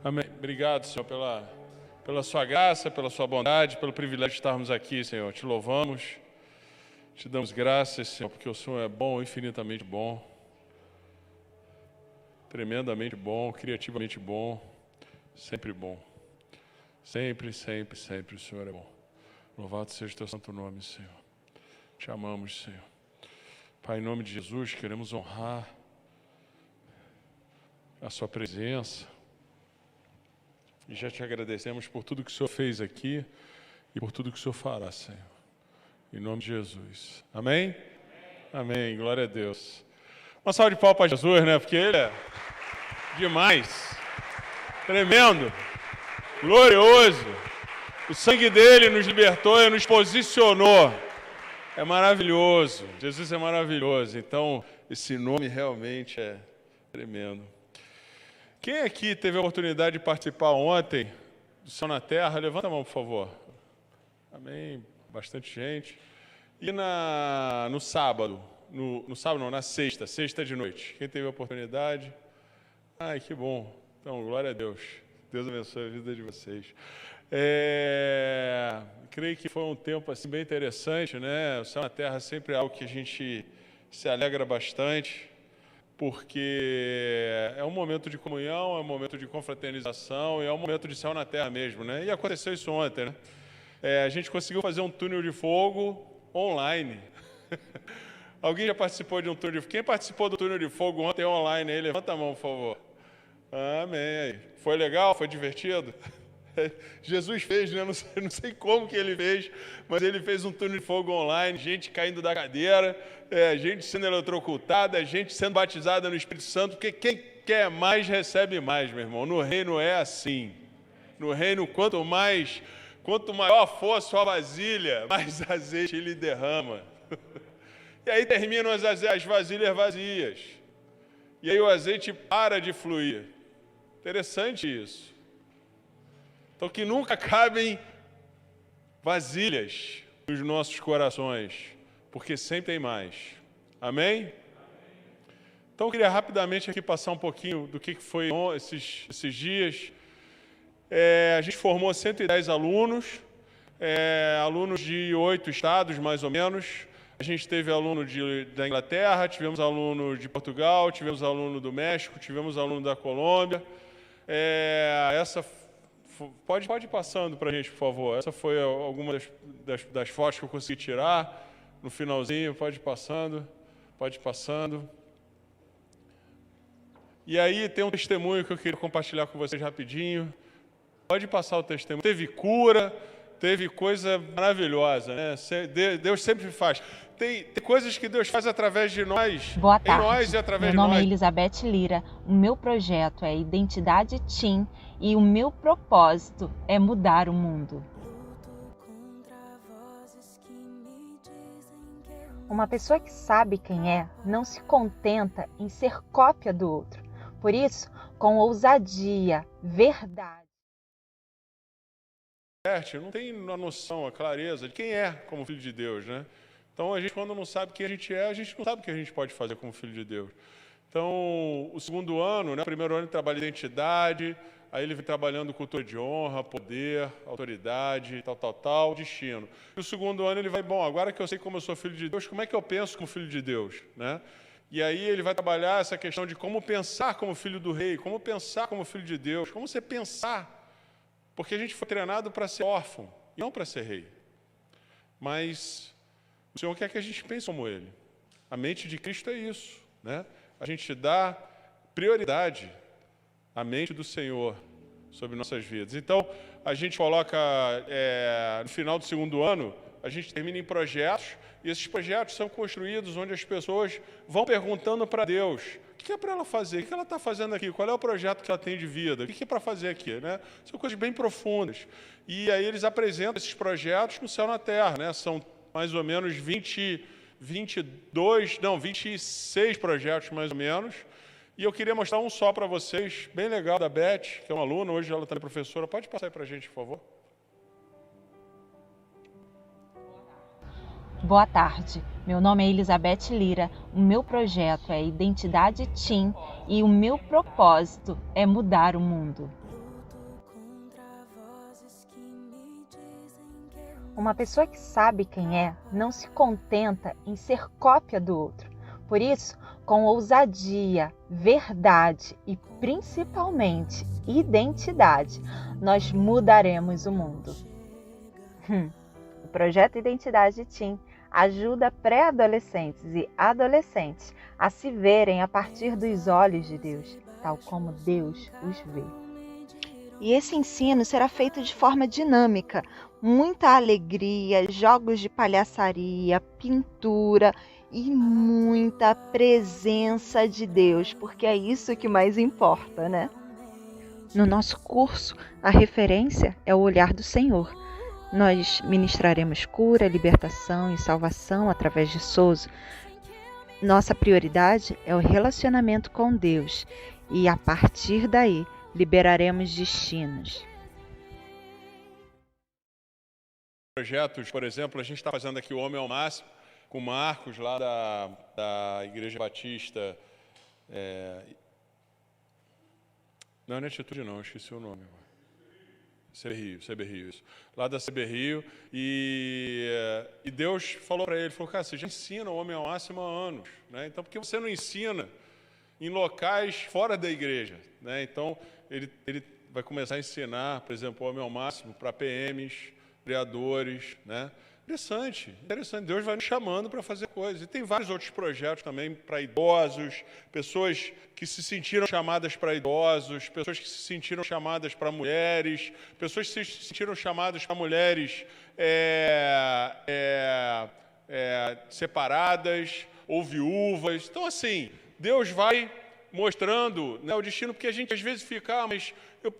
Amém. Obrigado, Senhor, pela sua graça, pela sua bondade, pelo privilégio de estarmos aqui, Senhor. Te louvamos, te damos graças, Senhor, porque o Senhor é bom, infinitamente bom, tremendamente bom, criativamente bom, sempre bom. Sempre, sempre, sempre o Senhor é bom. Louvado seja o teu santo nome, Senhor. Te amamos, Senhor. Pai, em nome de Jesus, queremos honrar a sua presença. E já te agradecemos por tudo que o Senhor fez aqui e por tudo que o Senhor fará, Senhor. Em nome de Jesus. Amém? Amém. Glória a Deus. Uma salva de palmas para Jesus, né? Porque Ele é demais. Tremendo. Glorioso. O sangue dele nos libertou e nos posicionou. É maravilhoso. Jesus é maravilhoso. Então, esse nome realmente é tremendo. Quem aqui teve a oportunidade de participar ontem do Céu na Terra? Levanta a mão, por favor. Amém. Bastante gente. E no sábado? No sábado não, na sexta de noite. Quem teve a oportunidade? Ai, que bom. Então, glória a Deus. Deus abençoe a vida de vocês. Creio que foi um tempo assim, bem interessante, né? O Céu na Terra sempre é algo que a gente se alegra bastante, porque é um momento de comunhão, é um momento de confraternização, e é um momento de céu na terra mesmo, né? E aconteceu isso ontem, né? A gente conseguiu fazer um túnel de fogo online. Alguém já participou de um túnel de fogo? Quem participou do túnel de fogo ontem online aí? Levanta a mão, por favor. Amém. Foi legal? Foi divertido? Jesus fez, né? Não sei como que ele fez, mas ele fez um túnel de fogo online, gente caindo da cadeira, gente sendo eletrocutada, gente sendo batizada no Espírito Santo, porque quem quer mais, recebe mais, meu irmão. No reino é assim. No reino, quanto maior for a sua vasilha, mais azeite ele derrama. E aí terminam as vasilhas vazias. E aí o azeite para de fluir. Interessante isso. Então, que nunca cabem vasilhas nos nossos corações, porque sempre tem mais. Amém? Então, eu queria rapidamente aqui passar um pouquinho do que foi esses dias. A gente formou 110 alunos, alunos de 8 estados, mais ou menos. A gente teve aluno da Inglaterra, tivemos aluno de Portugal, tivemos aluno do México, tivemos aluno da Colômbia. Pode ir passando para a gente, por favor. Essa foi alguma das fotos que eu consegui tirar no finalzinho. Pode ir passando. E aí tem um testemunho que eu queria compartilhar com vocês rapidinho. Pode passar o testemunho. Teve cura, teve coisa maravilhosa, né? Deus sempre faz. Tem coisas que Deus faz através de nós. Boa tarde. Em nós e através de nós. Meu nome é Elizabeth Lira. O meu projeto é Identidade Team e o meu propósito é mudar o mundo. Uma pessoa que sabe quem é não se contenta em ser cópia do outro. Por isso, com ousadia, verdade. Não tem a noção, a clareza de quem é como filho de Deus, né? Então, a gente, quando não sabe quem a gente não sabe o que a gente pode fazer como filho de Deus. Então, o segundo ano, né? O primeiro ano ele trabalha identidade, aí ele vem trabalhando cultura de honra, poder, autoridade, tal, destino. E o segundo ano ele vai, agora que eu sei como eu sou filho de Deus, como é que eu penso como filho de Deus, né? E aí ele vai trabalhar essa questão de como pensar como filho do rei, como pensar como filho de Deus, como você pensar. Porque a gente foi treinado para ser órfão, e não para ser rei. Mas o Senhor quer que a gente pense como Ele. A mente de Cristo é isso, né? A gente dá prioridade à mente do Senhor sobre nossas vidas. Então, a gente coloca, no final do segundo ano, a gente termina em projetos, e esses projetos são construídos onde as pessoas vão perguntando para Deus: o que é para ela fazer? O que ela está fazendo aqui? Qual é o projeto que ela tem de vida? O que é para fazer aqui? Né? São coisas bem profundas. E aí eles apresentam esses projetos no Céu na Terra, né? São mais ou menos 26 projetos, mais ou menos. E eu queria mostrar um só para vocês, bem legal, da Beth, que é uma aluna, hoje ela está professora. Pode passar aí para a gente, por favor. Boa tarde, meu nome é Elizabeth Lira, o meu projeto é Identidade Team e o meu propósito é mudar o mundo. Uma pessoa que sabe quem é não se contenta em ser cópia do outro. Por isso, com ousadia, verdade e principalmente identidade, nós mudaremos o mundo. O projeto Identidade Teen ajuda pré-adolescentes e adolescentes a se verem a partir dos olhos de Deus, tal como Deus os vê. E esse ensino será feito de forma dinâmica, muita alegria, jogos de palhaçaria, pintura e muita presença de Deus, porque é isso que mais importa, né? No nosso curso, a referência é o olhar do Senhor. Nós ministraremos cura, libertação e salvação através de Sozo. Nossa prioridade é o relacionamento com Deus e, a partir daí, liberaremos destinos. Projetos, por exemplo, a gente está fazendo aqui o Homem ao Máximo, com o Marcos, lá da Igreja Batista. Não é Atitude não, esqueci o nome. CB Rio, isso. Lá da CB Rio. E Deus falou para ele, falou, cara, você já ensina o Homem ao Máximo há anos, né? Então, por que você não ensina em locais fora da igreja, né? Então, ele vai começar a ensinar, por exemplo, o Homem ao Máximo para PMs, vereadores, né? Interessante. Deus vai nos chamando para fazer coisas. E tem vários outros projetos também para idosos, pessoas que se sentiram chamadas para idosos, pessoas que se sentiram chamadas para mulheres, pessoas que se sentiram chamadas para mulheres separadas ou viúvas. Então, assim, Deus vai mostrando, né, o destino, porque a gente às vezes fica, mas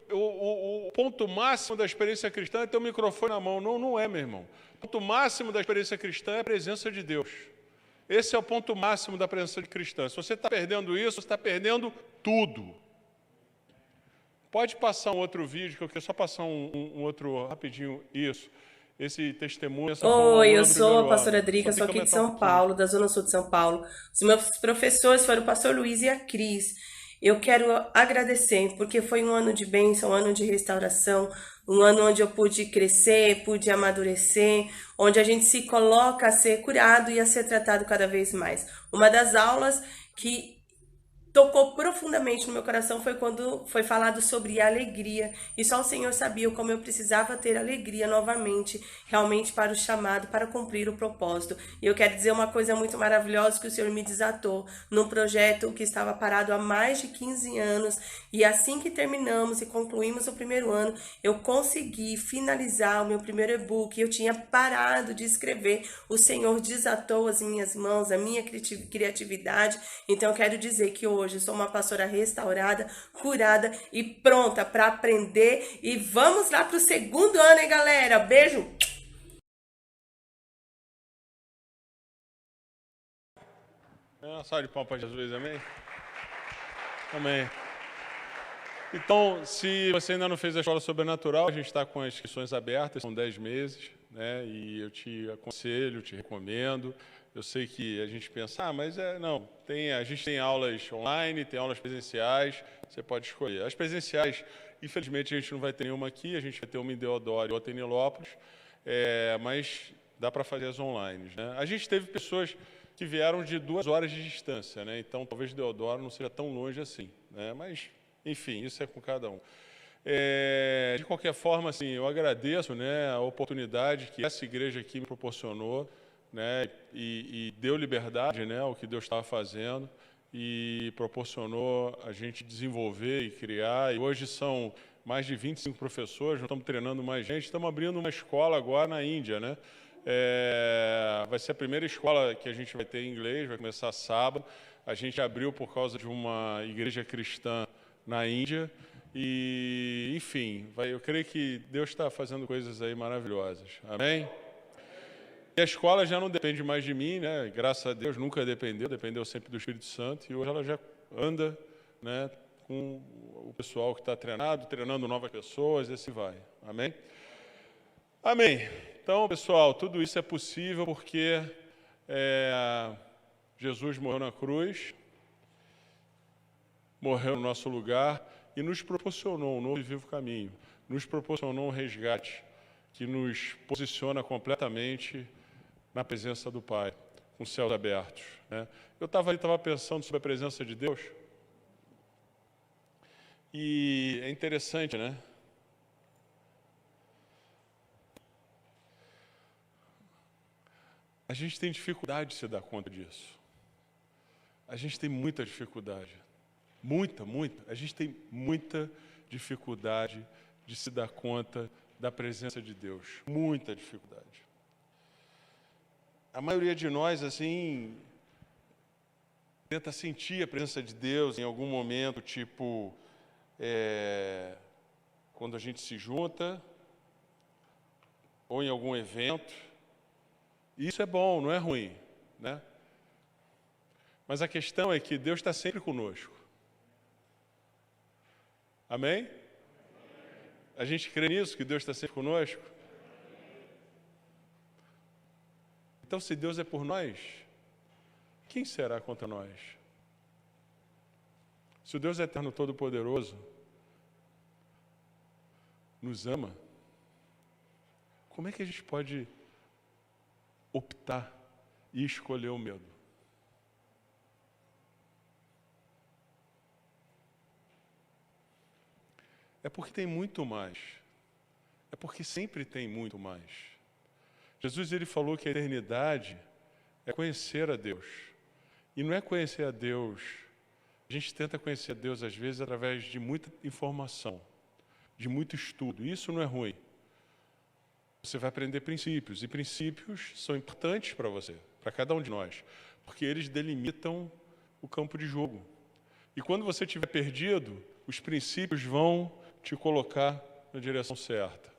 o ponto máximo da experiência cristã é ter o microfone na mão. Não, não é, meu irmão. O ponto máximo da experiência cristã é a presença de Deus. Esse é o ponto máximo da presença de cristã. Se você está perdendo isso, você está perdendo tudo. Pode passar um outro vídeo, que eu quero só passar um outro rapidinho, isso. Esse testemunho. Oi, eu sou a pastora Drica, sou aqui de São Paulo, da Zona Sul de São Paulo. Os meus professores foram o pastor Luiz e a Cris. Eu quero agradecer, porque foi um ano de bênção, um ano de restauração, um ano onde eu pude crescer, pude amadurecer, onde a gente se coloca a ser curado e a ser tratado cada vez mais. Uma das aulas que tocou profundamente no meu coração foi quando foi falado sobre alegria, e só o Senhor sabia como eu precisava ter alegria novamente, realmente para o chamado, para cumprir o propósito. E eu quero dizer uma coisa muito maravilhosa que o Senhor me desatou num projeto que estava parado há mais de 15 anos, e assim que terminamos e concluímos o primeiro ano, eu consegui finalizar o meu primeiro e-book. Eu tinha parado de escrever, o Senhor desatou as minhas mãos, a minha criatividade. Então eu quero dizer que hoje eu sou uma pastora restaurada, curada e pronta para aprender. E vamos lá para o segundo ano, hein, galera? Beijo! Uma salva de palmas para Jesus, amém? Amém. Então, se você ainda não fez a Escola Sobrenatural, a gente está com as inscrições abertas, são 10 meses, né? E eu te aconselho, te recomendo. Eu sei que a gente pensa, mas não, a gente tem aulas online, tem aulas presenciais, você pode escolher. As presenciais, infelizmente, a gente não vai ter nenhuma aqui, a gente vai ter uma em Deodoro e outra em Nilópolis, mas dá para fazer as online, né? A gente teve pessoas que vieram de 2 horas de distância, né? Então, talvez Deodoro não seja tão longe assim, né? Mas, enfim, isso é com cada um. De qualquer forma, assim, eu agradeço, né, a oportunidade que essa igreja aqui me proporcionou, né, e deu liberdade, né, ao que Deus estava fazendo, e proporcionou a gente desenvolver e criar. E hoje são mais de 25 professores, nós estamos treinando mais gente, estamos abrindo uma escola agora na Índia, né? Vai ser a primeira escola que a gente vai ter em inglês, vai começar sábado. A gente abriu por causa de uma igreja cristã na Índia. E, enfim, eu creio que Deus está fazendo coisas aí maravilhosas. Amém? E a escola já não depende mais de mim, né? Graças a Deus, nunca dependeu sempre do Espírito Santo. E hoje ela já anda, né, com o pessoal que está treinando novas pessoas, e assim vai. Amém? Amém. Então, pessoal, tudo isso é possível porque Jesus morreu na cruz, morreu no nosso lugar e nos proporcionou um novo e vivo caminho, nos proporcionou um resgate que nos posiciona completamente na presença do Pai, com os céus abertos, né? Eu estava pensando sobre a presença de Deus, e é interessante, né? A gente tem dificuldade de se dar conta disso. A gente tem muita dificuldade. Muita. A gente tem muita dificuldade de se dar conta da presença de Deus. Muita dificuldade. A maioria de nós, assim, tenta sentir a presença de Deus em algum momento, tipo, quando a gente se junta, ou em algum evento. Isso é bom, não é ruim, né? Mas a questão é que Deus está sempre conosco. Amém? A gente crê nisso, que Deus está sempre conosco? Então, se Deus é por nós, quem será contra nós? Se o Deus eterno todo-poderoso nos ama, como é que a gente pode optar e escolher o medo? É porque tem muito mais. É porque sempre tem muito mais. Jesus, ele falou que a eternidade é conhecer a Deus. E não é conhecer a Deus. A gente tenta conhecer a Deus, às vezes, através de muita informação, de muito estudo. Isso não é ruim. Você vai aprender princípios. E princípios são importantes para você, para cada um de nós, porque eles delimitam o campo de jogo. E quando você estiver perdido, os princípios vão te colocar na direção certa.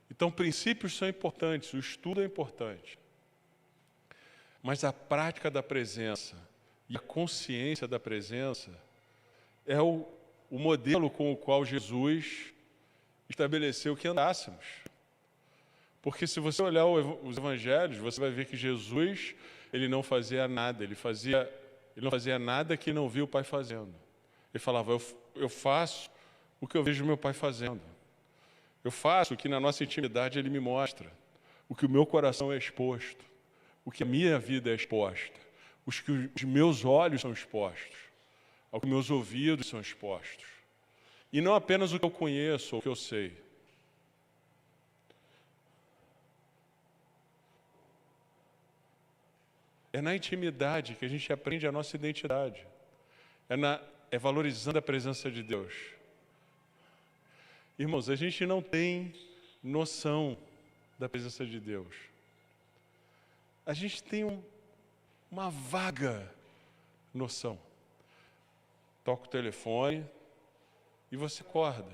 Então, princípios são importantes, o estudo é importante. Mas a prática da presença e a consciência da presença é o modelo com o qual Jesus estabeleceu que andássemos. Porque se você olhar os evangelhos, você vai ver que Jesus, ele não fazia nada, ele não fazia nada que não viu o Pai fazendo. Ele falava, eu faço o que eu vejo meu Pai fazendo. Eu faço o que na nossa intimidade Ele me mostra, o que o meu coração é exposto, o que a minha vida é exposta, o que os meus olhos são expostos, o que meus ouvidos são expostos. E não apenas o que eu conheço ou o que eu sei. É na intimidade que a gente aprende a nossa identidade. É valorizando a presença de Deus. Irmãos, a gente não tem noção da presença de Deus. A gente tem uma vaga noção. Toca o telefone e você acorda.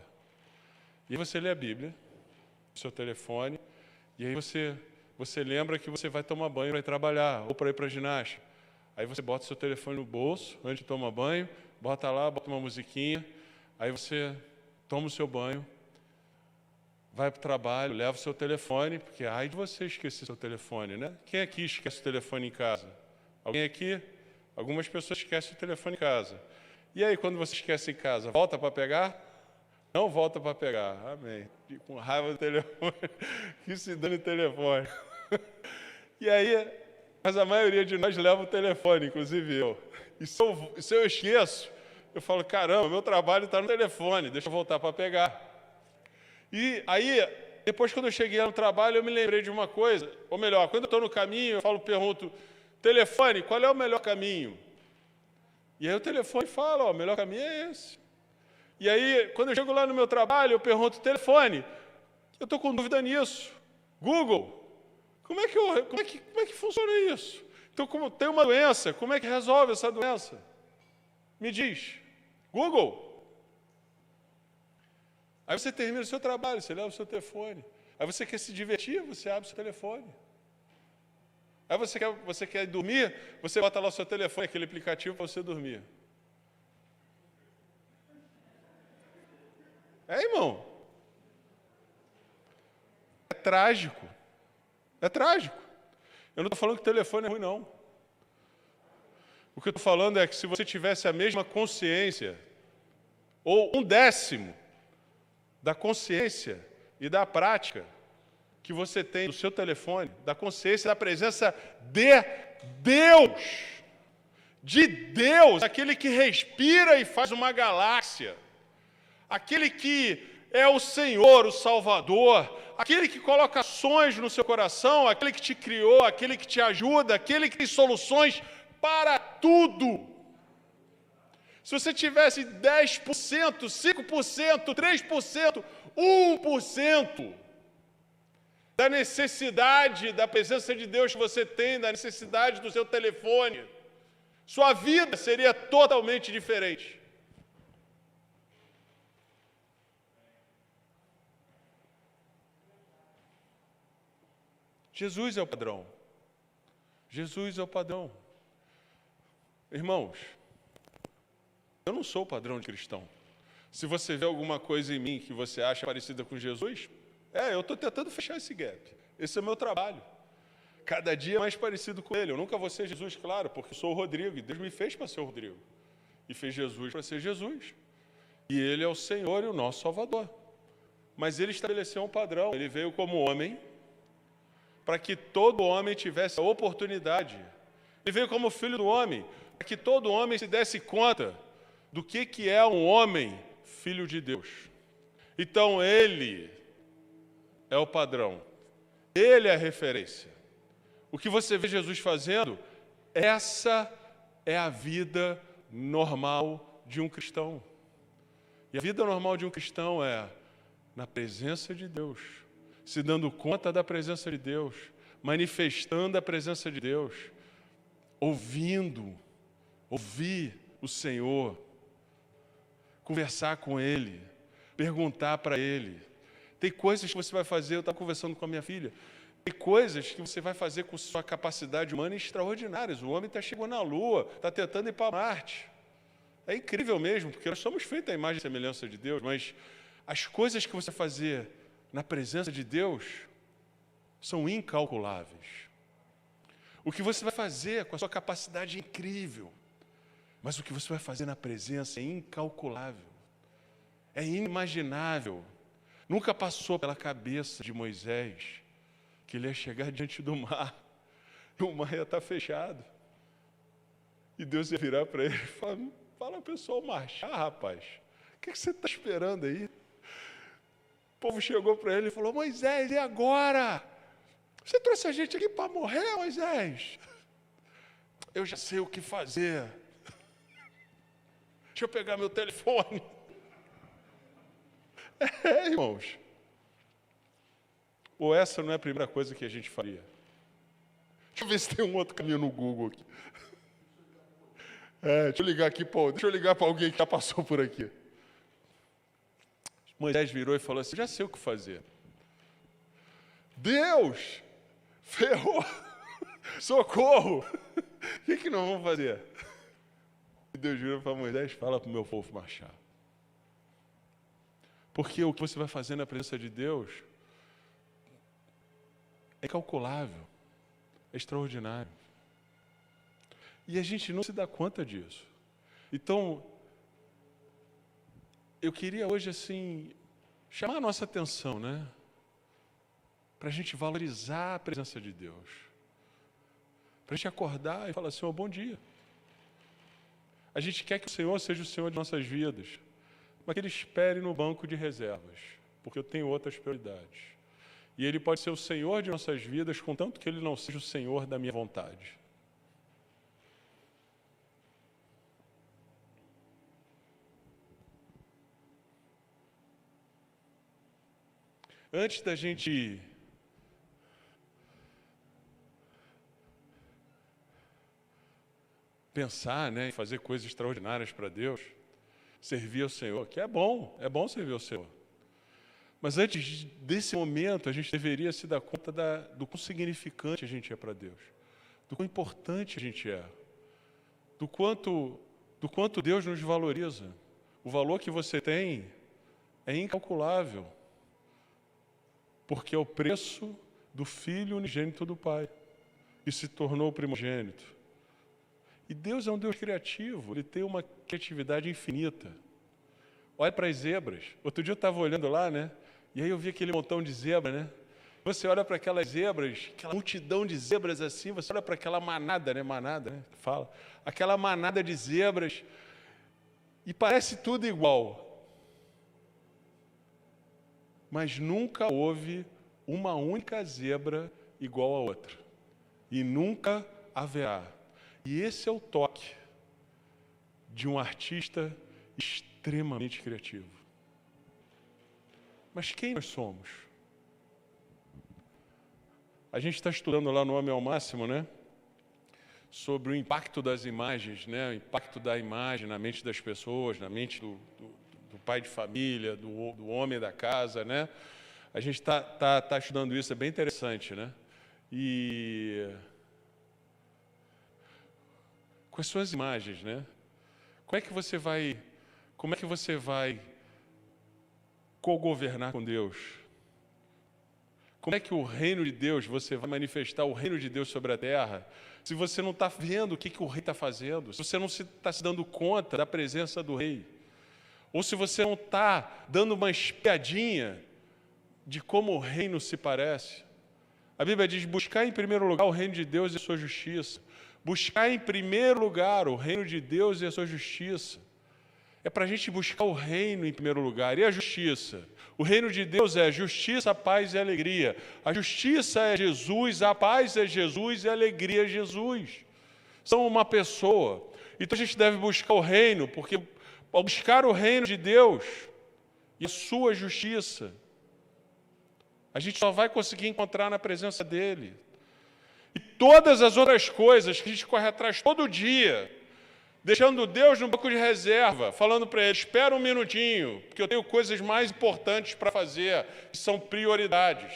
E aí você lê a Bíblia, no seu telefone, e aí você lembra que você vai tomar banho para ir trabalhar ou para ir para a ginástica. Aí você bota o seu telefone no bolso, antes de tomar banho, bota lá, bota uma musiquinha, aí você toma o seu banho, vai para o trabalho, leva o seu telefone, porque ai de você esquecer seu telefone, né? Quem aqui esquece o telefone em casa? Alguém aqui? Algumas pessoas esquecem o telefone em casa. E aí, quando você esquece em casa, volta para pegar? Não volta para pegar. Amém. Com raiva do telefone, que se dane o telefone. E aí, mas a maioria de nós leva o telefone, inclusive eu. E se eu esqueço, eu falo, caramba, meu trabalho está no telefone, deixa eu voltar para pegar. E aí, depois quando eu cheguei no trabalho, eu me lembrei de uma coisa, ou melhor, quando eu estou no caminho, pergunto, telefone, qual é o melhor caminho? E aí o telefone fala, ó, o melhor caminho é esse. E aí, quando eu chego lá no meu trabalho, eu pergunto, telefone, eu estou com dúvida nisso. Google, como é que funciona isso? Então, como tem uma doença, como é que resolve essa doença? Me diz. Google. Aí você termina o seu trabalho, você leva o seu telefone. Aí você quer se divertir, você abre o seu telefone. Aí você quer dormir, você bota lá o seu telefone, aquele aplicativo para você dormir. Irmão? É trágico. É trágico. Eu não estou falando que o telefone é ruim, não. O que eu estou falando é que se você tivesse a mesma consciência, ou 1/10 da consciência e da prática que você tem no seu telefone, da consciência da presença de Deus. De Deus, aquele que respira e faz uma galáxia. Aquele que é o Senhor, o Salvador, aquele que coloca sonhos no seu coração, aquele que te criou, aquele que te ajuda, aquele que tem soluções para tudo. Se você tivesse 10%, 5%, 3%, 1% da necessidade da presença de Deus que você tem, da necessidade do seu telefone, sua vida seria totalmente diferente. Jesus é o padrão. Jesus é o padrão. Irmãos, eu não sou o padrão de cristão. Se você vê alguma coisa em mim que você acha parecida com Jesus, eu estou tentando fechar esse gap. Esse é o meu trabalho. Cada dia mais parecido com ele. Eu nunca vou ser Jesus, claro, porque eu sou o Rodrigo, e Deus me fez para ser o Rodrigo. E fez Jesus para ser Jesus. E ele é o Senhor e o nosso Salvador. Mas ele estabeleceu um padrão. Ele veio como homem, para que todo homem tivesse a oportunidade. Ele veio como filho do homem, para que todo homem se desse conta do que é um homem filho de Deus. Então, ele é o padrão. Ele é a referência. O que você vê Jesus fazendo, essa é a vida normal de um cristão. E a vida normal de um cristão é na presença de Deus, se dando conta da presença de Deus, manifestando a presença de Deus, ouvir o Senhor, conversar com Ele, perguntar para Ele. Tem coisas que você vai fazer, eu estava conversando com a minha filha, tem coisas que você vai fazer com sua capacidade humana extraordinárias. O homem está chegando na Lua, está tentando ir para Marte. É incrível mesmo, porque nós somos feitos à imagem e semelhança de Deus, mas as coisas que você vai fazer na presença de Deus são incalculáveis. O que você vai fazer com a sua capacidade é incrível, mas o que você vai fazer na presença é incalculável, é inimaginável. Nunca passou pela cabeça de Moisés que ele ia chegar diante do mar, e o mar ia estar fechado, e Deus ia virar para ele e falar: fala pessoal marchar, rapaz, o que você está esperando aí? O povo chegou para ele e falou: Moisés, e agora? Você trouxe a gente aqui para morrer, Moisés? Eu já sei o que fazer. Deixa eu pegar meu telefone. Irmãos. Ou essa não é a primeira coisa que a gente faria? Deixa eu ver se tem um outro caminho no Google aqui. Deixa eu ligar para alguém que já passou por aqui. Moisés virou e falou assim: já sei o que fazer. Deus, ferrou, socorro, o que nós vamos fazer? E Deus virou para Moisés: fala para o meu povo marchar. Porque o que você vai fazer na presença de Deus é incalculável, é extraordinário. E a gente não se dá conta disso. Então, eu queria hoje, assim, chamar a nossa atenção, né? Para a gente valorizar a presença de Deus. Para a gente acordar e falar assim: bom dia. A gente quer que o Senhor seja o Senhor de nossas vidas, mas que Ele espere no banco de reservas, porque eu tenho outras prioridades. E Ele pode ser o Senhor de nossas vidas, contanto que Ele não seja o Senhor da minha vontade. Antes da gente pensar, né, em fazer coisas extraordinárias para Deus, servir ao Senhor, que é bom servir ao Senhor. Mas antes desse momento, a gente deveria se dar conta do quão significante a gente é para Deus, do quão importante a gente é, do quanto Deus nos valoriza. O valor que você tem é incalculável, porque é o preço do Filho unigênito do Pai, que se tornou o primogênito. E Deus é um Deus criativo, Ele tem uma criatividade infinita. Olha para as zebras. Outro dia eu estava olhando lá, né? E aí eu vi aquele montão de zebra, né? Você olha para aquelas zebras, aquela multidão de zebras assim, você olha para aquela manada, né? Manada, né? Fala. Aquela manada de zebras e parece tudo igual. Mas nunca houve uma única zebra igual a outra. E nunca haverá. E esse é o toque de um artista extremamente criativo. Mas quem nós somos? A gente está estudando lá no Homem ao Máximo, né? Sobre o impacto das imagens, né? O impacto da imagem na mente das pessoas, na mente do pai de família, do homem da casa, né? A gente tá estudando isso, é bem interessante, né? E com as suas imagens, né? Como é que você vai cogovernar com Deus? Como é que o reino de Deus, você vai manifestar o reino de Deus sobre a terra, se você não está vendo o que o rei está fazendo, se você não está se dando conta da presença do rei, ou se você não está dando uma espiadinha de como o reino se parece? A Bíblia diz, buscar em primeiro lugar o reino de Deus e a sua justiça. Buscar em primeiro lugar o reino de Deus e a sua justiça. É para a gente buscar o reino em primeiro lugar. E a justiça? O reino de Deus é justiça, paz e alegria. A justiça é Jesus, a paz é Jesus e a alegria é Jesus. São uma pessoa. Então a gente deve buscar o reino, porque ao buscar o reino de Deus e a sua justiça, a gente só vai conseguir encontrar na presença dele. E todas as outras coisas que a gente corre atrás todo dia, deixando Deus no banco de reserva, falando para ele, espera um minutinho, porque eu tenho coisas mais importantes para fazer, que são prioridades.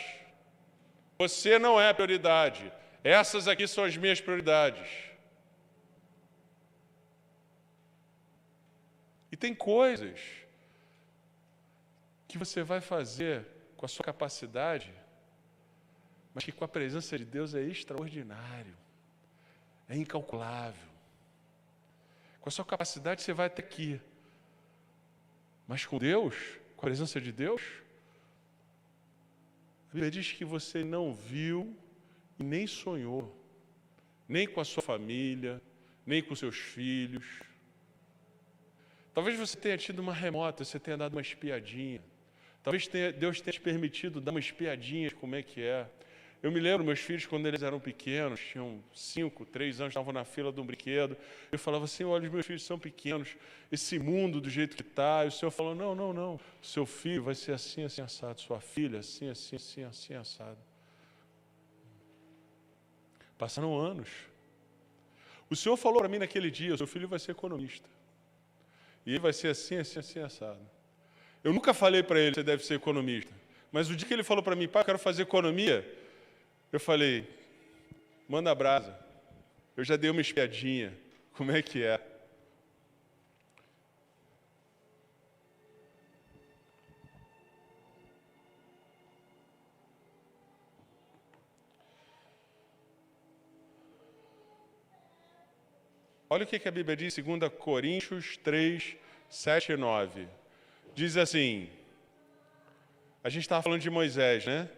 Você não é prioridade. Essas aqui são as minhas prioridades. E tem coisas que você vai fazer com a sua capacidade, mas que com a presença de Deus é extraordinário, é incalculável. Com a sua capacidade você vai até aqui, mas com Deus, com a presença de Deus, a Bíblia diz que você não viu e nem sonhou, nem com a sua família, nem com seus filhos. Talvez você tenha tido uma remota, você tenha dado uma espiadinha. Talvez Deus tenha te permitido dar uma espiadinha de como é que é. Eu me lembro, meus filhos, quando eles eram pequenos, tinham 5, 3 anos, estavam na fila de um brinquedo. Eu falava assim, olha, os meus filhos são pequenos, esse mundo do jeito que está. E o Senhor falou, não, seu filho vai ser assim, assim, assado. Sua filha, assim, assim, assim, assim, assado. Passaram anos. O Senhor falou para mim naquele dia, seu filho vai ser economista. E ele vai ser assim, assim, assim, assado. Eu nunca falei para ele, você deve ser economista. Mas o dia que ele falou para mim, pai, eu quero fazer economia, eu falei, manda brasa. Eu já dei uma espiadinha. Como é que é? Olha o que a Bíblia diz, 2 Coríntios 3, 7 e 9. Diz assim, a gente estava falando de Moisés, né?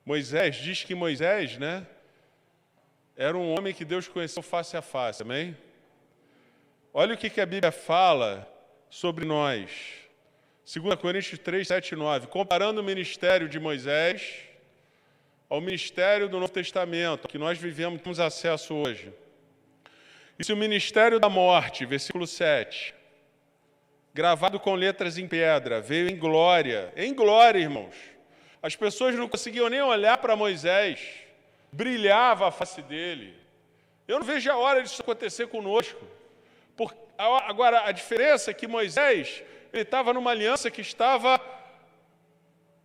Moisés, diz que Moisés, né, era um homem que Deus conheceu face a face, amém? Olha o que a Bíblia fala sobre nós. 2 Coríntios 3, 7 e 9. Comparando o ministério de Moisés ao ministério do Novo Testamento, que nós vivemos, temos acesso hoje. E se o ministério da morte, versículo 7, gravado com letras em pedra, veio em glória, irmãos. As pessoas não conseguiam nem olhar para Moisés, brilhava a face dele. Eu não vejo a hora disso acontecer conosco. Agora, a diferença é que Moisés, ele estava numa aliança que estava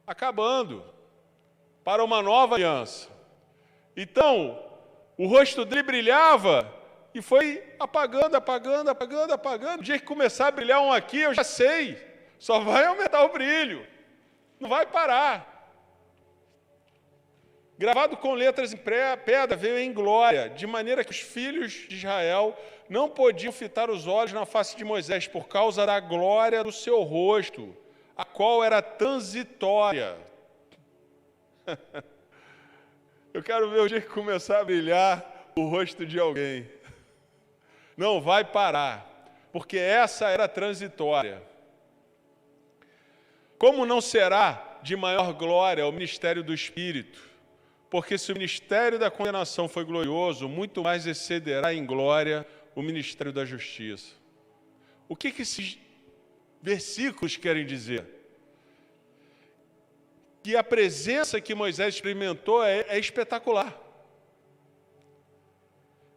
acabando para uma nova aliança. Então, o rosto dele brilhava e foi apagando. O dia que começar a brilhar um aqui, eu já sei, só vai aumentar o brilho, não vai parar. Gravado com letras em pedra, veio em glória, de maneira que os filhos de Israel não podiam fitar os olhos na face de Moisés por causa da glória do seu rosto, a qual era transitória. Eu quero ver o dia que começar a brilhar o rosto de alguém. Não vai parar, porque essa era transitória. Como não será de maior glória o ministério do Espírito? Porque se o ministério da condenação foi glorioso, muito mais excederá em glória o ministério da justiça. O que esses versículos querem dizer? Que a presença que Moisés experimentou é espetacular.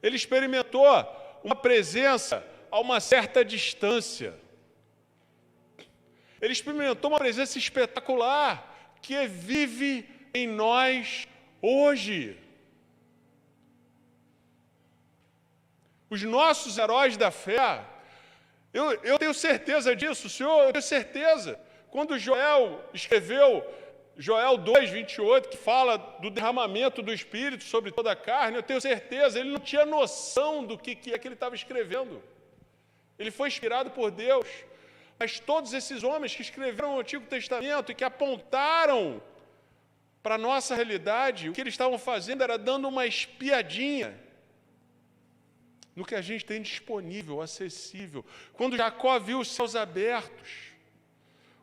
Ele experimentou uma presença a uma certa distância. Ele experimentou uma presença espetacular que vive em nós hoje. Os nossos heróis da fé, eu tenho certeza disso, Senhor, eu tenho certeza. Quando Joel escreveu Joel 2:28, que fala do derramamento do Espírito sobre toda a carne, eu tenho certeza, ele não tinha noção do que é que ele estava escrevendo. Ele foi inspirado por Deus. Mas todos esses homens que escreveram o Antigo Testamento e que apontaram para a nossa realidade, o que eles estavam fazendo era dando uma espiadinha no que a gente tem disponível, acessível. Quando Jacó viu os céus abertos,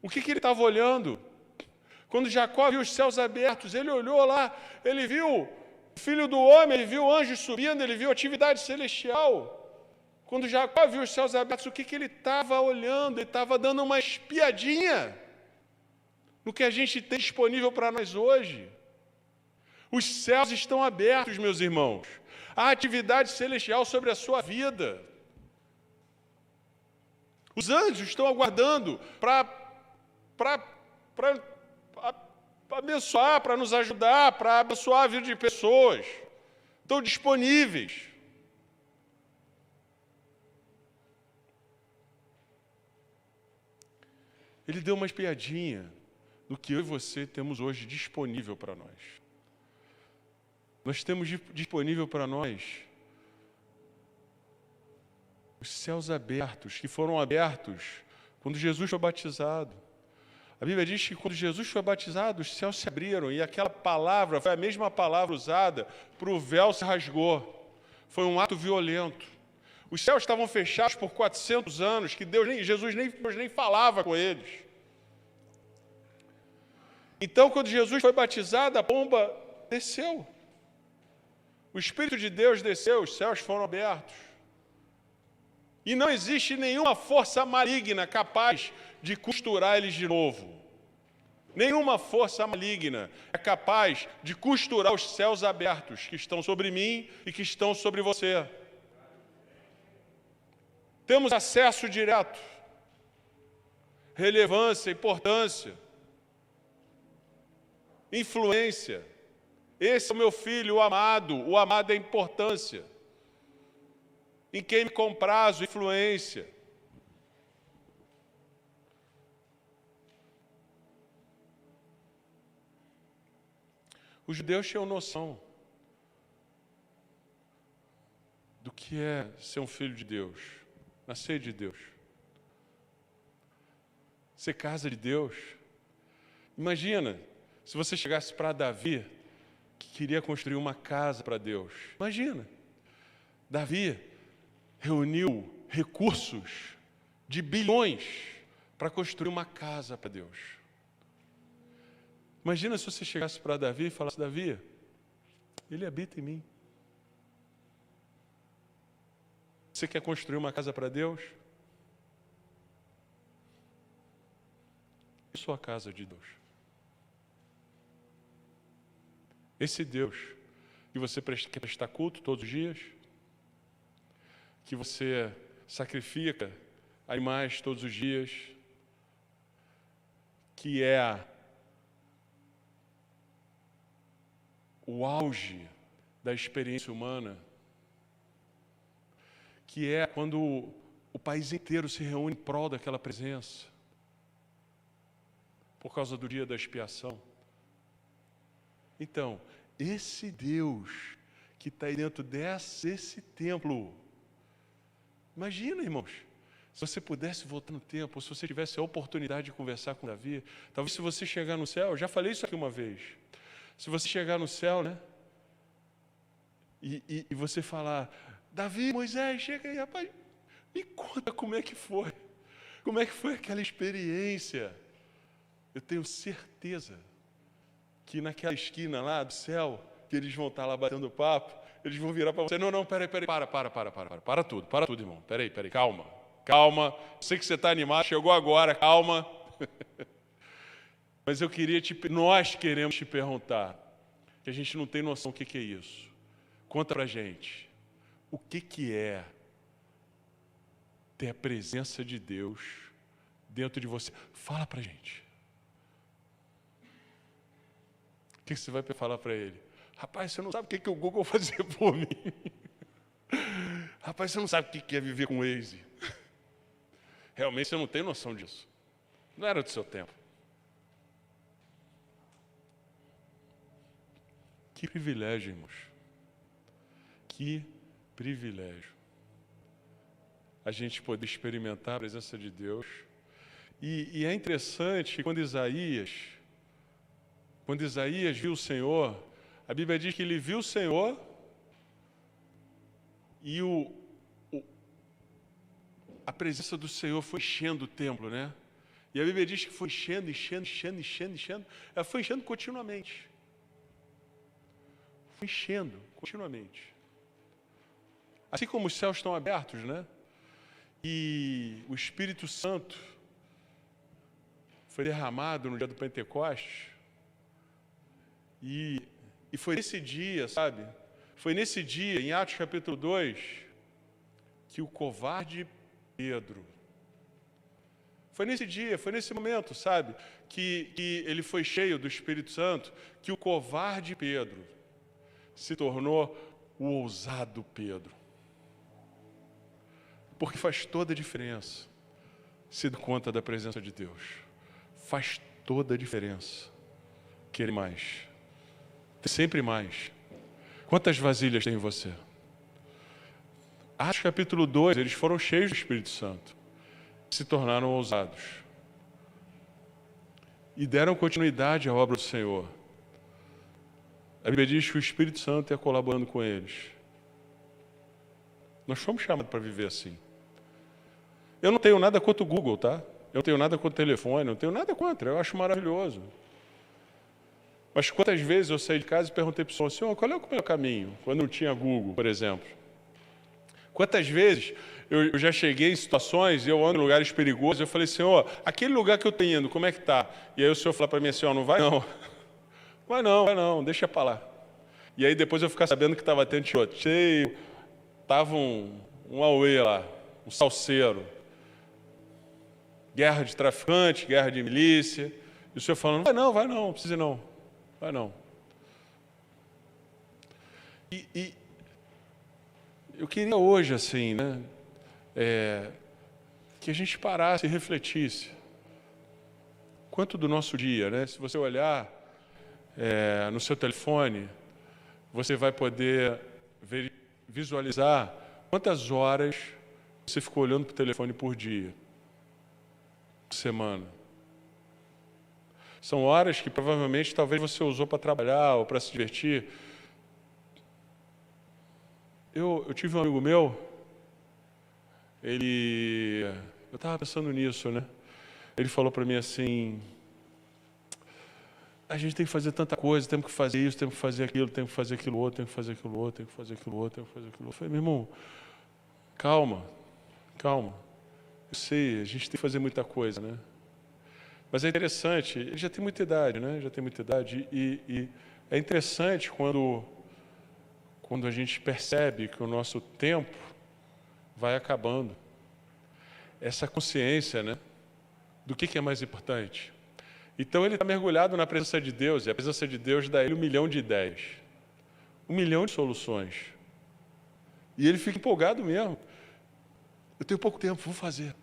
o que ele estava olhando? Quando Jacó viu os céus abertos, ele olhou lá, ele viu o Filho do Homem, ele viu anjos subindo, ele viu atividade celestial. Quando Jacó viu os céus abertos, o que ele estava olhando? Ele estava dando uma espiadinha no que a gente tem disponível para nós hoje. Os céus estão abertos, meus irmãos. Há atividade celestial sobre a sua vida. Os anjos estão aguardando para abençoar, para nos ajudar, para abençoar a vida de pessoas. Estão disponíveis. Ele deu uma espiadinha do que eu e você temos hoje disponível para nós. Nós temos disponível para nós os céus abertos, que foram abertos quando Jesus foi batizado. A Bíblia diz que quando Jesus foi batizado, os céus se abriram, e aquela palavra foi a mesma palavra usada para o véu se rasgou. Foi um ato violento. Os céus estavam fechados por 400 anos, que Jesus nem falava com eles. Então, quando Jesus foi batizado, a pomba desceu. O Espírito de Deus desceu, os céus foram abertos. E não existe nenhuma força maligna capaz de costurar eles de novo. Nenhuma força maligna é capaz de costurar os céus abertos que estão sobre mim e que estão sobre você. Temos acesso direto, relevância, importância, influência. Esse é o meu filho, o amado é importância. Em quem me comprazo, influência. Os judeus tinham noção do que é ser um filho de Deus, nascer de Deus, ser casa de Deus. Imagina se você chegasse para Davi, que queria construir uma casa para Deus. Imagina, Davi reuniu recursos de bilhões para construir uma casa para Deus. Imagina se você chegasse para Davi e falasse: Davi, ele habita em mim. Você quer construir uma casa para Deus? Eu sou a casa de Deus. Esse Deus que você quer prestar culto todos os dias, que você sacrifica animais todos os dias, que é o auge da experiência humana, que é quando o país inteiro se reúne em prol daquela presença, por causa do dia da expiação. Então, esse Deus que está aí dentro desse templo, imagina, irmãos, se você pudesse voltar no tempo, ou se você tivesse a oportunidade de conversar com Davi, talvez se você chegar no céu, já falei isso aqui uma vez, Se você chegar no céu, né? E você falar, Davi, Moisés, chega aí, rapaz, me conta como é que foi. Como é que foi aquela experiência? Eu tenho certeza que naquela esquina lá do céu, que eles vão estar lá batendo papo, eles vão virar para você, não, peraí, para tudo, irmão, peraí, calma, sei que você está animado, chegou agora, calma. Mas nós queremos te perguntar, que a gente não tem noção do que é isso. Conta pra gente, o que é ter a presença de Deus dentro de você? Fala pra gente. O que você vai falar para ele? Rapaz, você não sabe o que o Google fazia por mim. Rapaz, você não sabe o que é viver com o Waze. Realmente você não tem noção disso. Não era do seu tempo. Que privilégio, irmãos. Que privilégio. A gente poder experimentar a presença de Deus. E é interessante que quando Isaías viu o Senhor, a Bíblia diz que ele viu o Senhor e a presença do Senhor foi enchendo o templo, né? E a Bíblia diz que foi enchendo. Ela foi enchendo continuamente. Foi enchendo continuamente. Assim como os céus estão abertos, né? E o Espírito Santo foi derramado no dia do Pentecostes. E foi nesse dia, sabe? Foi nesse dia, em Atos capítulo 2, que o covarde Pedro, foi nesse dia, foi nesse momento, sabe? Que ele foi cheio do Espírito Santo, que o covarde Pedro se tornou o ousado Pedro. Porque faz toda a diferença se dar conta da presença de Deus. Faz toda a diferença. Querer mais. Ter sempre mais. Quantas vasilhas tem em você? Atos capítulo 2, eles foram cheios do Espírito Santo. Se tornaram ousados. E deram continuidade à obra do Senhor. A Bíblia diz que o Espírito Santo ia colaborando com eles. Nós fomos chamados para viver assim. Eu não tenho nada contra o Google, tá? Eu não tenho nada contra o telefone, não tenho nada contra, eu acho maravilhoso. Mas quantas vezes eu saí de casa e perguntei para o Senhor, qual é o meu caminho? Quando não tinha Google, por exemplo. Quantas vezes eu já cheguei em situações, eu ando em lugares perigosos, eu falei, Senhor, aquele lugar que eu estou indo, como é que está? E aí o Senhor fala para mim assim, não vai não. Vai não, deixa para lá. E aí depois eu ficar sabendo que estava tendo tiroteio, estava um auê lá, um salseiro. Guerra de traficante, guerra de milícia. E o Senhor falando, vai não precisa não. Vai não. E eu queria hoje, assim, né, que a gente parasse e refletisse. Quanto do nosso dia, né? Se você olhar no seu telefone, você vai poder visualizar quantas horas você ficou olhando para o telefone por dia, por semana. São horas que provavelmente talvez você usou para trabalhar ou para se divertir. Eu tive um amigo meu, eu estava pensando nisso, né? Ele falou para mim assim, a gente tem que fazer tanta coisa, temos que fazer isso, temos que fazer aquilo, temos que fazer aquilo outro, temos que fazer aquilo outro, temos que fazer aquilo outro, temos que fazer aquilo outro. Eu falei, meu irmão, calma. Eu sei, a gente tem que fazer muita coisa, né? Mas é interessante, ele já tem muita idade, né? E é interessante quando a gente percebe que o nosso tempo vai acabando. Essa consciência, né? Do que é mais importante. Então ele está mergulhado na presença de Deus, e a presença de Deus dá a ele 1 milhão de ideias. 1 milhão de soluções. E ele fica empolgado mesmo. Eu tenho pouco tempo, vou fazer.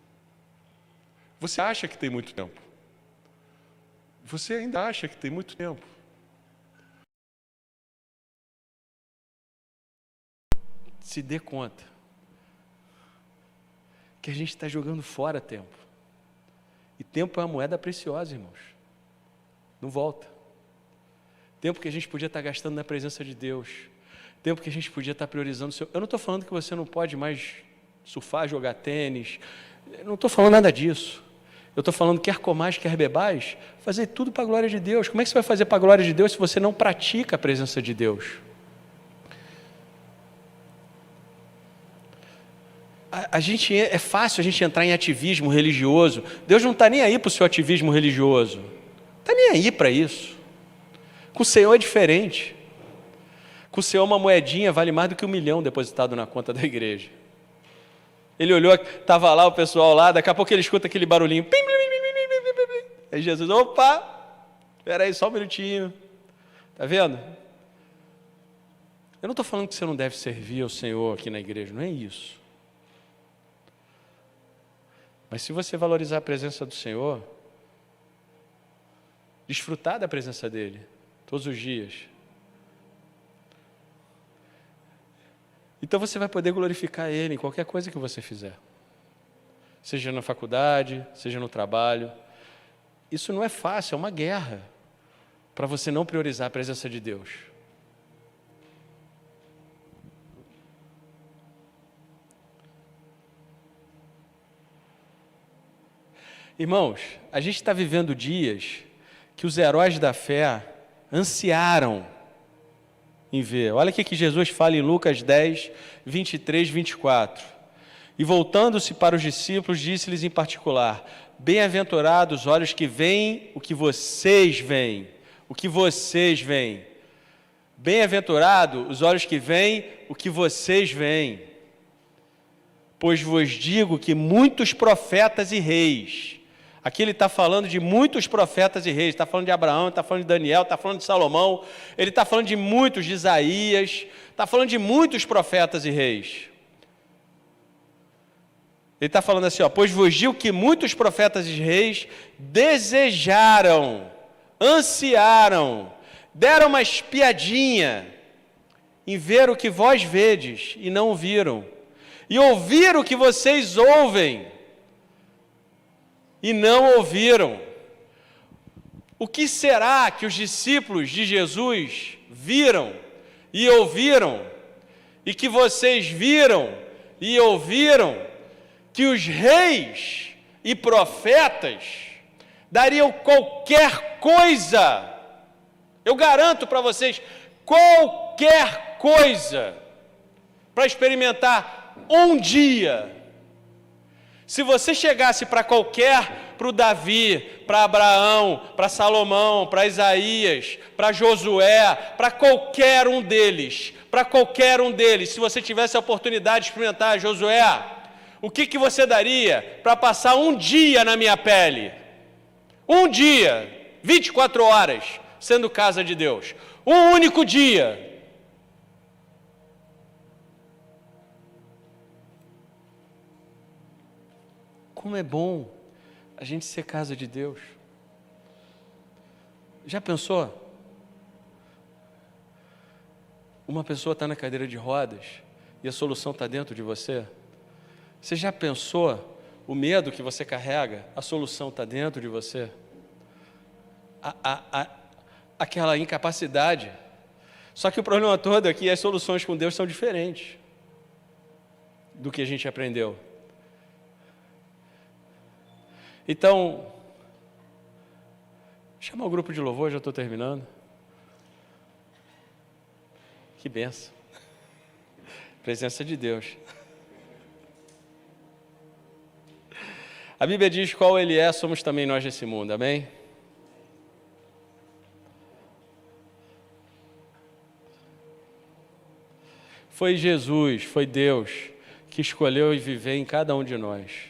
Você acha que tem muito tempo? Você ainda acha que tem muito tempo? Se dê conta que a gente está jogando fora tempo. E tempo é uma moeda preciosa, irmãos. Não volta. tempo que a gente podia estar gastando na presença de Deus, tempo que a gente podia estar priorizando o Senhor. Eu não estou falando que você não pode mais surfar, jogar tênis, eu não estou falando nada disso. Eu estou falando, quer comais, quer bebais, fazer tudo para a glória de Deus. Como é que você vai fazer para a glória de Deus se você não pratica a presença de Deus? É fácil a gente entrar em ativismo religioso. Deus não está nem aí para o seu ativismo religioso. Não está nem aí para isso. Com o Senhor é diferente. Com o Senhor uma moedinha vale mais do que 1 milhão depositado na conta da igreja. Ele olhou, estava lá o pessoal lá, daqui a pouco ele escuta aquele barulhinho. Pim, pim, pim, pim, pim, pim. Aí Jesus, opa, espera aí só um minutinho. Está vendo? Eu não estou falando que você não deve servir ao Senhor aqui na igreja, não é isso. Mas se você valorizar a presença do Senhor, desfrutar da presença dEle, todos os dias, então você vai poder glorificar Ele em qualquer coisa que você fizer. Seja na faculdade, seja no trabalho. Isso não é fácil, é uma guerra para você não priorizar a presença de Deus. Irmãos, a gente está vivendo dias que os heróis da fé ansiaram em ver. Olha o que Jesus fala em Lucas 10, 23, 24. E voltando-se para os discípulos, disse-lhes em particular: bem-aventurados os olhos que veem o que vocês veem. O que vocês veem. Bem-aventurado os olhos que veem o que vocês veem. Pois vos digo que muitos profetas e reis... Aqui ele está falando de muitos profetas e reis, está falando de Abraão, está falando de Daniel, está falando de Salomão, ele está falando de muitos, de Isaías, está falando de muitos profetas e reis. Ele está falando assim, pois vos digo que muitos profetas e reis desejaram, ansiaram, deram uma espiadinha em ver o que vós vedes e não viram, e ouvir o que vocês ouvem e não ouviram. O que será que os discípulos de Jesus viram e ouviram, e que vocês viram e ouviram, que os reis e profetas dariam qualquer coisa, eu garanto para vocês, qualquer coisa, para experimentar um dia? Se você chegasse para o Davi, para Abraão, para Salomão, para Isaías, para Josué, para qualquer um deles, se você tivesse a oportunidade de experimentar Josué, o que você daria para passar um dia na minha pele? Um dia, 24 horas, sendo casa de Deus. Um único dia. Como é bom a gente ser casa de Deus. Já pensou? Uma pessoa está na cadeira de rodas e a solução está dentro de você? Você já pensou o medo que você carrega? A solução está dentro de você? Aquela incapacidade. Só que o problema todo é que as soluções com Deus são diferentes do que a gente aprendeu. Então, chama o grupo de louvor, já estou terminando. Que benção. Presença de Deus. A Bíblia diz: qual Ele é, somos também nós desse mundo, amém? Foi Jesus, foi Deus que escolheu viver em cada um de nós.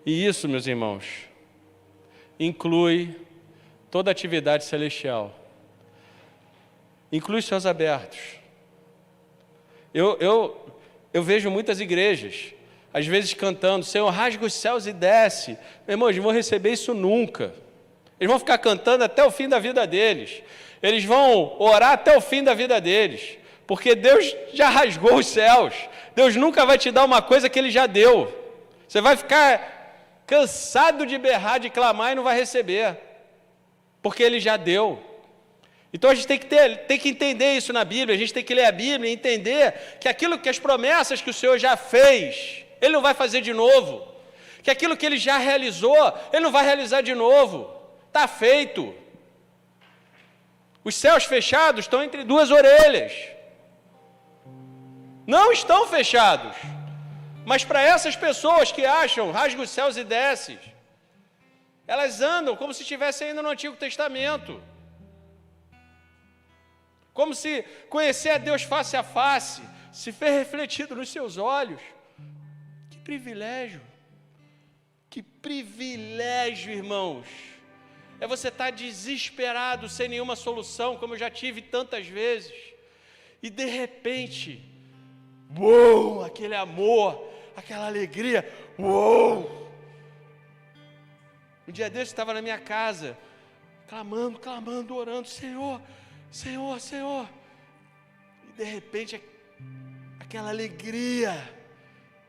E isso, meus irmãos, inclui toda atividade celestial. Inclui céus abertos. Eu vejo muitas igrejas, às vezes cantando: Senhor, rasga os céus e desce. Meu irmão, eles não vão receber isso nunca. Eles vão ficar cantando até o fim da vida deles. Eles vão orar até o fim da vida deles. Porque Deus já rasgou os céus. Deus nunca vai te dar uma coisa que Ele já deu. Você vai ficar cansado de berrar, de clamar e não vai receber, porque Ele já deu. Então a gente tem que entender isso na Bíblia, a gente tem que ler a Bíblia e entender que aquilo que as promessas que o Senhor já fez, Ele não vai fazer de novo, que aquilo que Ele já realizou, Ele não vai realizar de novo, está feito. Os céus fechados estão entre duas orelhas, não estão fechados, mas para essas pessoas que acham, rasga os céus e desce, elas andam como se estivessem ainda no Antigo Testamento, como se conhecer a Deus face a face se fez refletido nos seus olhos. Que privilégio, irmãos, é você estar desesperado, sem nenhuma solução, como eu já tive tantas vezes, e de repente, uou, aquele amor, aquela alegria, uou. Um dia desse eu estava na minha casa, clamando, orando, Senhor, e de repente, aquela alegria,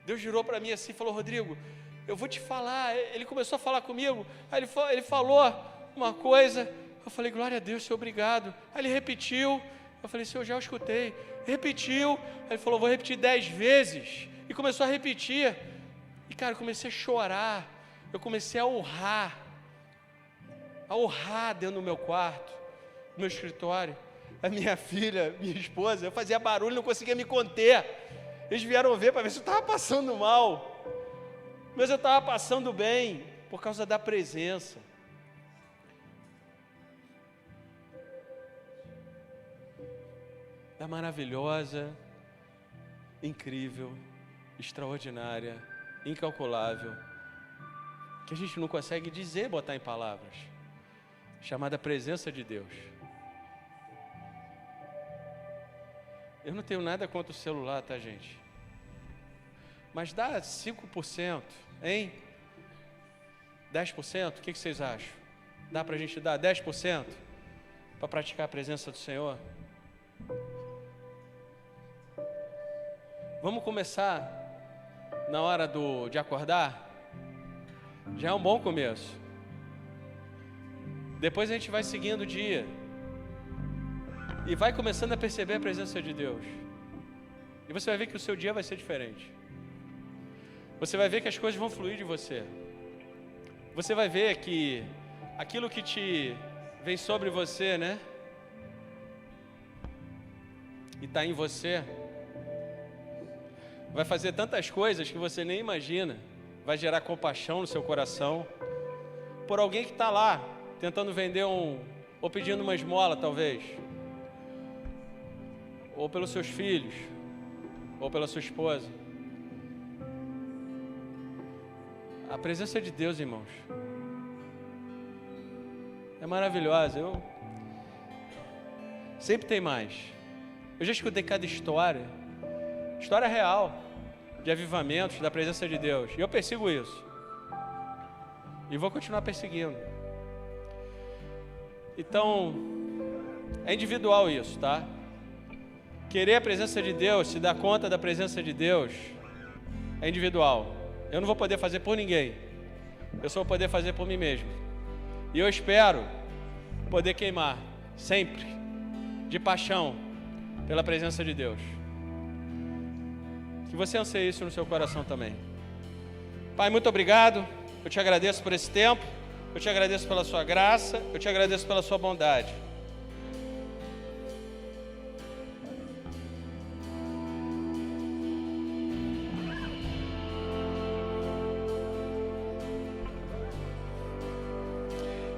Deus girou para mim assim, falou, Rodrigo, eu vou te falar. Ele começou a falar comigo, aí ele falou uma coisa, eu falei, glória a Deus, Senhor, obrigado. Aí ele repetiu, eu falei, Senhor, já o escutei. Repetiu, aí ele falou, vou repetir 10 vezes, e começou a repetir, e cara, eu comecei a chorar, eu comecei a urrar dentro do meu quarto, no meu escritório. A minha filha, minha esposa, eu fazia barulho, não conseguia me conter. Eles vieram ver para ver se eu estava passando mal, mas eu estava passando bem, por causa da presença. Da maravilhosa, incrível, extraordinária, incalculável, que a gente não consegue dizer, botar em palavras, chamada presença de Deus. Eu não tenho nada contra o celular, tá, gente? Mas dá 5%, hein? 10%, o que vocês acham? Dá para a gente dar 10% para praticar a presença do Senhor? Vamos começar na hora de acordar? Já é um bom começo. Depois a gente vai seguindo o dia e vai começando a perceber a presença de Deus. E você vai ver que o seu dia vai ser diferente. Você vai ver que as coisas vão fluir de você. Você vai ver que aquilo que te vem sobre você, né? E está em você, vai fazer tantas coisas que você nem imagina. Vai gerar compaixão no seu coração por alguém que está lá, tentando vender ou pedindo uma esmola, talvez. Ou pelos seus filhos, ou pela sua esposa. A presença de Deus, irmãos, é maravilhosa. Sempre tem mais. Eu já escutei cada história real, de avivamentos, da presença de Deus, e eu persigo isso, e vou continuar perseguindo. Então, é individual isso, tá? Querer a presença de Deus, se dar conta da presença de Deus, é individual. Eu não vou poder fazer por ninguém, eu só vou poder fazer por mim mesmo. E eu espero poder queimar, sempre, de paixão, pela presença de Deus. Que você anseie isso no seu coração também. Pai, muito obrigado, eu te agradeço por esse tempo, eu te agradeço pela sua graça, eu te agradeço pela sua bondade.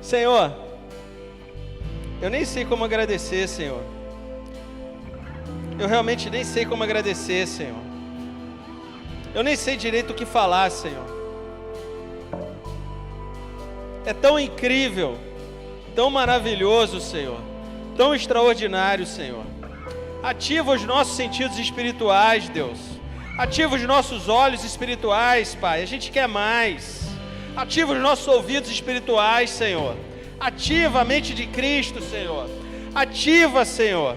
Senhor, eu nem sei como agradecer, Senhor. Eu realmente nem sei como agradecer, Senhor. Eu nem sei direito o que falar, Senhor. É tão incrível, tão maravilhoso, Senhor, tão extraordinário, Senhor. Ativa os nossos sentidos espirituais, Deus. Ativa os nossos olhos espirituais, Pai. A gente quer mais. Ativa os nossos ouvidos espirituais, Senhor. Ativa a mente de Cristo, Senhor. Ativa, Senhor.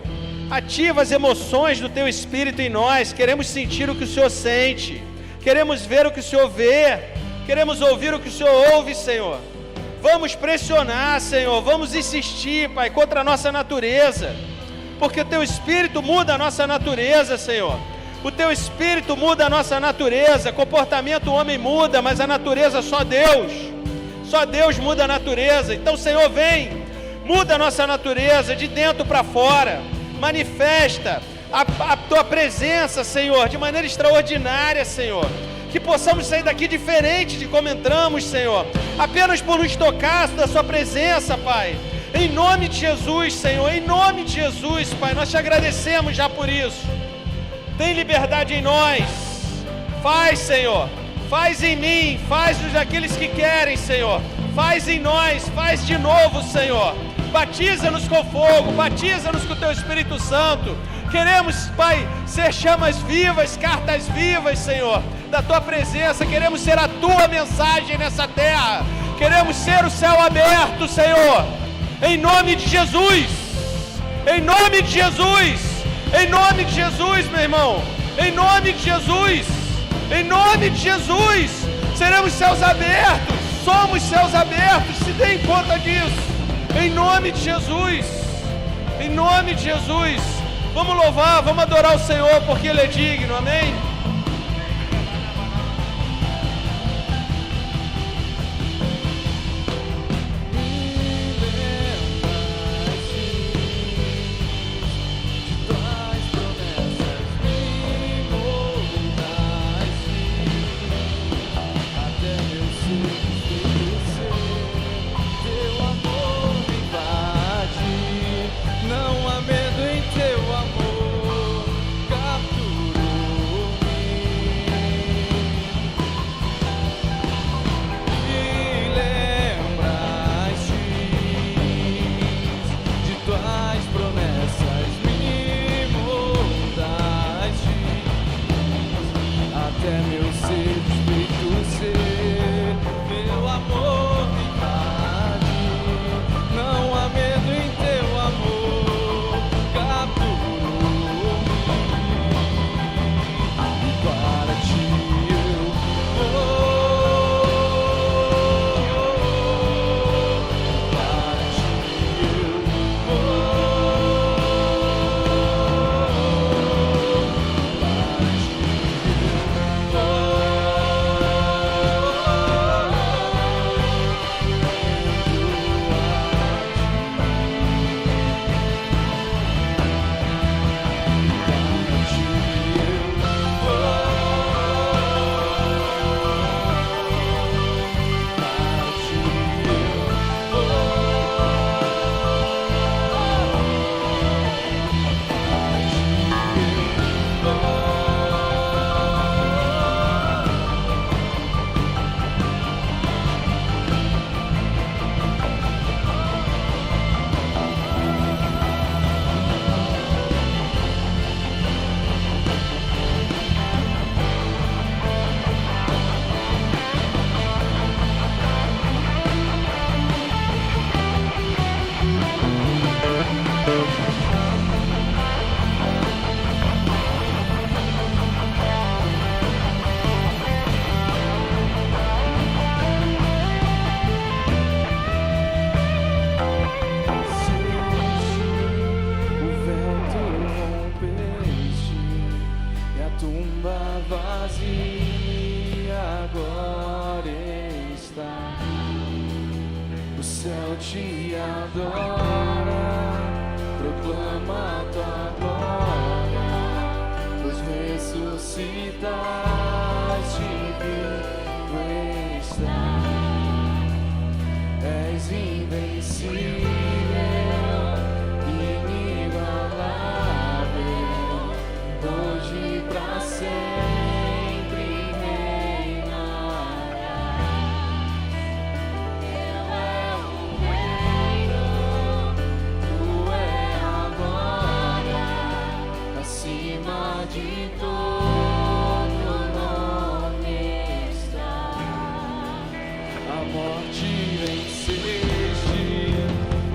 Ativa as emoções do Teu Espírito em nós. Queremos sentir o que o Senhor sente. Queremos ver o que o Senhor vê. queremos ouvir o que o Senhor ouve, Senhor. Vamos pressionar, Senhor, vamos insistir, Pai, contra a nossa natureza, porque o Teu Espírito muda a nossa natureza, Senhor. O Teu Espírito muda a nossa natureza. Comportamento o homem muda, mas a natureza só Deus muda a natureza. Então, Senhor, vem, muda a nossa natureza de dentro para fora, manifesta a Tua presença, Senhor, de maneira extraordinária, Senhor. Que possamos sair daqui diferente de como entramos, Senhor, apenas por nos tocar da Sua presença, Pai. Em nome de Jesus, Senhor, em nome de Jesus, Pai, nós Te agradecemos já por isso. Tem liberdade em nós. Faz, Senhor, faz em mim, faz nos daqueles que querem, Senhor. Faz em nós, faz de novo, Senhor. Batiza-nos com fogo, batiza-nos com o Teu Espírito Santo. Queremos, Pai, ser chamas vivas, cartas vivas, Senhor, da Tua presença. Queremos ser a Tua mensagem nessa terra. Queremos ser o céu aberto, Senhor. Em nome de Jesus. Em nome de Jesus. Em nome de Jesus, meu irmão. Em nome de Jesus. Em nome de Jesus. Seremos céus abertos. Somos céus abertos. Se deem conta disso. Em nome de Jesus. Em nome de Jesus. Vamos louvar, vamos adorar o Senhor, porque Ele é digno, amém?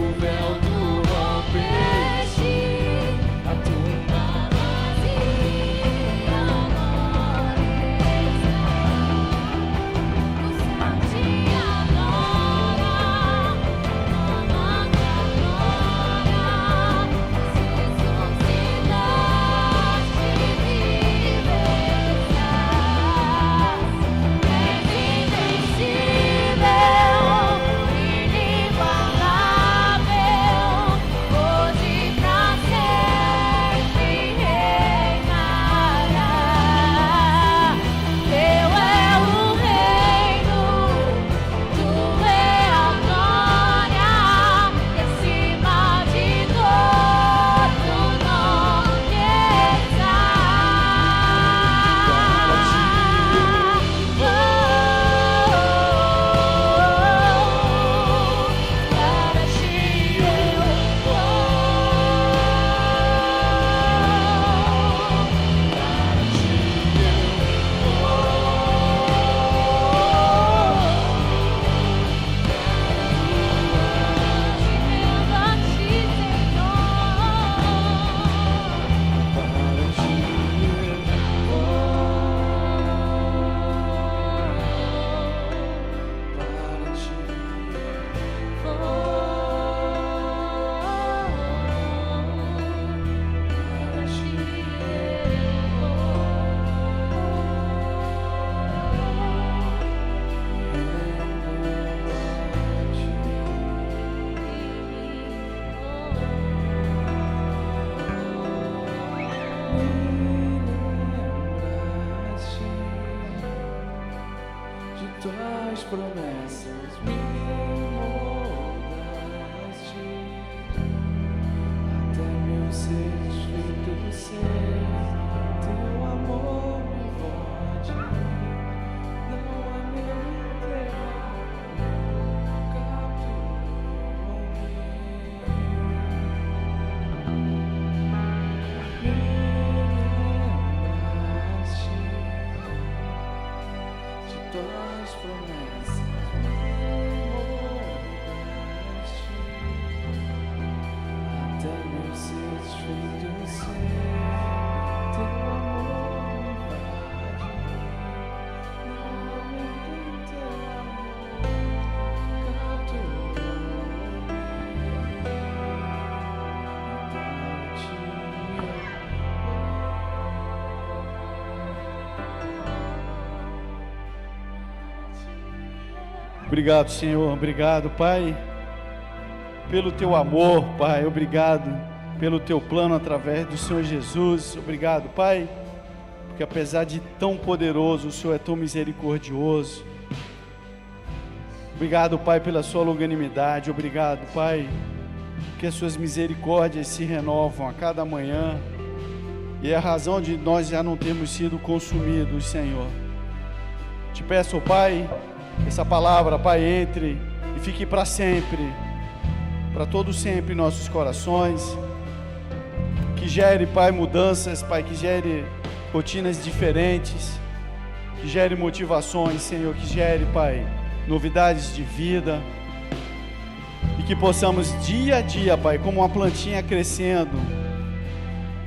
O promessas me moldaste, até meu ser desfeito do ser, teu amor me invade, não há meu tuas promessas me moldaste, até meu ser desfeito do ser, teu amor me invade, não há medo em teu amor, Obrigado, Senhor, obrigado, Pai, pelo teu amor, Pai, obrigado pelo teu plano através do Senhor Jesus, obrigado, Pai, porque apesar de tão poderoso, o Senhor é tão misericordioso. Obrigado, Pai, pela sua longanimidade, obrigado, Pai, que as suas misericórdias se renovam a cada manhã, e é a razão de nós já não termos sido consumidos, Senhor. Te peço, Pai, essa palavra, Pai, entre e fique para sempre, para todo sempre em nossos corações, que gere, Pai, mudanças, Pai, que gere rotinas diferentes, que gere motivações, Senhor, que gere, Pai, novidades de vida, e que possamos dia a dia, Pai, como uma plantinha crescendo,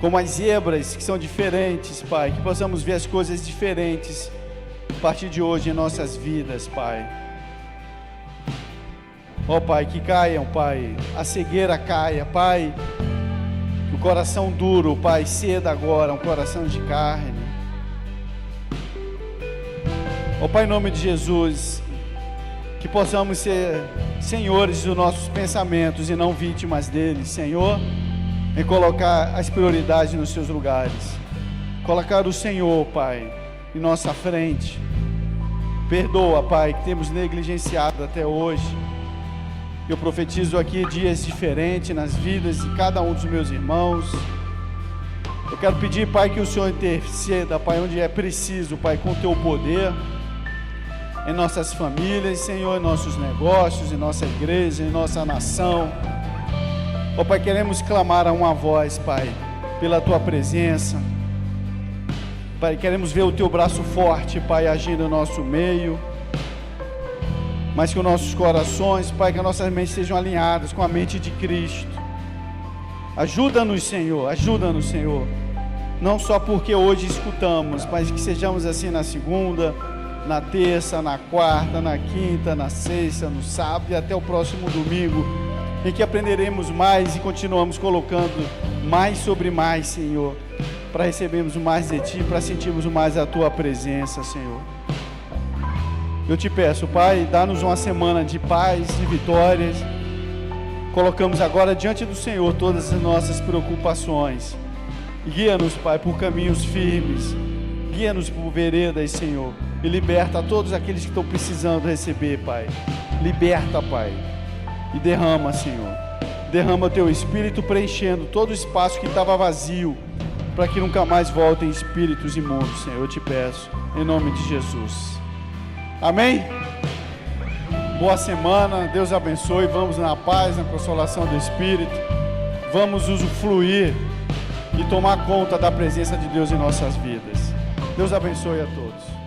como as zebras que são diferentes, Pai, que possamos ver as coisas diferentes a partir de hoje em nossas vidas, Pai. Ó, Pai, que caiam, Pai, a cegueira caia, Pai, que o coração duro, Pai, ceda agora, um coração de carne. Ó, Pai, em nome de Jesus, que possamos ser senhores dos nossos pensamentos e não vítimas deles, Senhor, em colocar as prioridades nos seus lugares, colocar o Senhor, Pai, em nossa frente. Perdoa, Pai, que temos negligenciado até hoje. Eu profetizo aqui dias diferentes nas vidas de cada um dos meus irmãos. Eu quero pedir, Pai, que o Senhor interceda, Pai, onde é preciso, Pai, com o teu poder, em nossas famílias, Senhor, em nossos negócios, em nossa igreja, em nossa nação. Ó, Pai, queremos clamar a uma voz, Pai, pela tua presença. Pai, queremos ver o teu braço forte, Pai, agindo no nosso meio, mas que os nossos corações, Pai, que as nossas mentes sejam alinhadas com a mente de Cristo. Ajuda-nos, Senhor, não só porque hoje escutamos, mas que sejamos assim na segunda, na terça, na quarta, na quinta, na sexta, no sábado e até o próximo domingo, em que aprenderemos mais e continuamos colocando mais sobre mais, Senhor, para recebermos mais de Ti, para sentirmos mais a Tua presença, Senhor. Eu te peço, Pai, dá-nos uma semana de paz, de vitórias. Colocamos agora diante do Senhor todas as nossas preocupações. Guia-nos, Pai, por caminhos firmes. Guia-nos por veredas, Senhor. E liberta todos aqueles que estão precisando receber, Pai. Liberta, Pai. E derrama, Senhor. Derrama o Teu Espírito preenchendo todo o espaço que estava vazio, para que nunca mais voltem espíritos imundos, Senhor, eu te peço, em nome de Jesus. Amém? Boa semana, Deus abençoe, vamos na paz, na consolação do Espírito, vamos usufruir e tomar conta da presença de Deus em nossas vidas. Deus abençoe a todos.